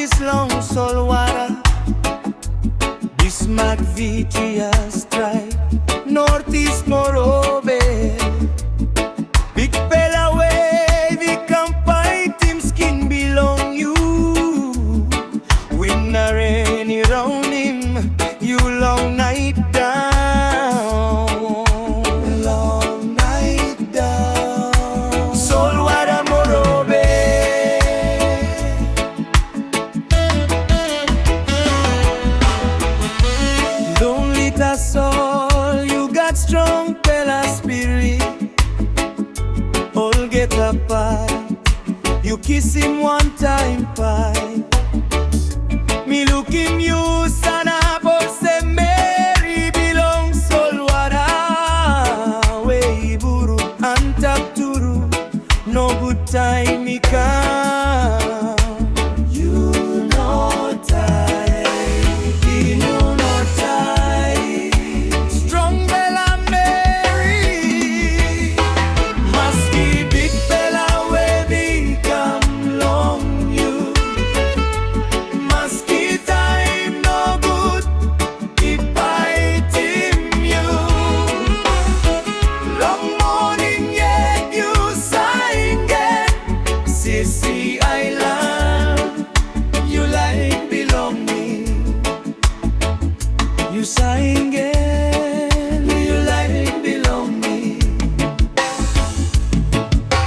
this long soul water. Bismarck Vitria strike, Northeast Morobe. Big fella way, we can fight him, skin belong you. Wind a rainy round him, you long night down. Long night down. Soul water Morobe. Don't let us all, you got strong fella spirit. All get apart, you kiss him one time pie. Me look in you, son of a Mary belong soul water. Way buru, antap turu, no good time me come. You know tight, you know tight. Strong Bella Mary, musky big fella way become long you. Musky time no good, keep fighting you. Long morning yet you sign again. Siassi Ailan, you like belong me. You sign again, you like belong me.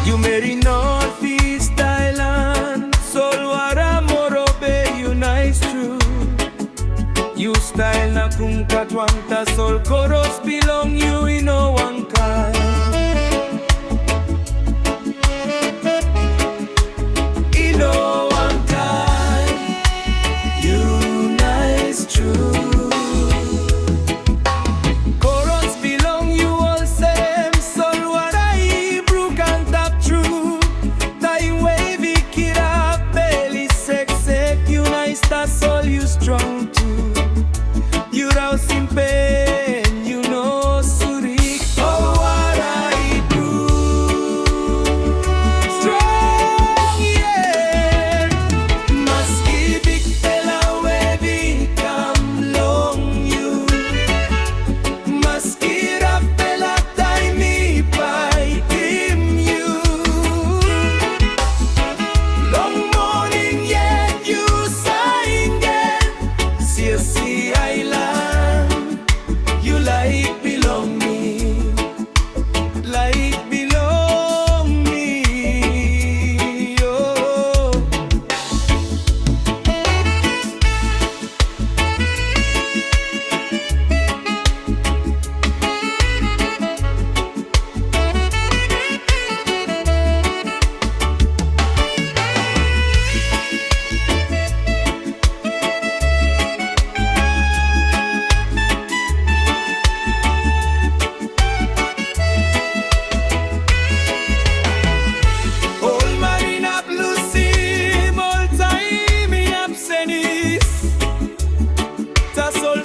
You marry Northeast Ailan, soul water Morobe, you nice true. You style na kunka twanta, soul chorus belong you in no one kind. In no one kind, you nice true. Chorus belong you all same, soul water Hebrew can tap true. Time wavy kid up, belly sex, you nice, that's all you strong too. You rouse in pain, you know Surik. Oh, what I do. Strong, yeah. Musky big fella way become long you. Musky rough fella time me fight him you. Long morning yet you sign again. Siassi Ailan, you like belong me, like belong me, oh. Old Marina Blue Sea, all time me absenis. Ta sol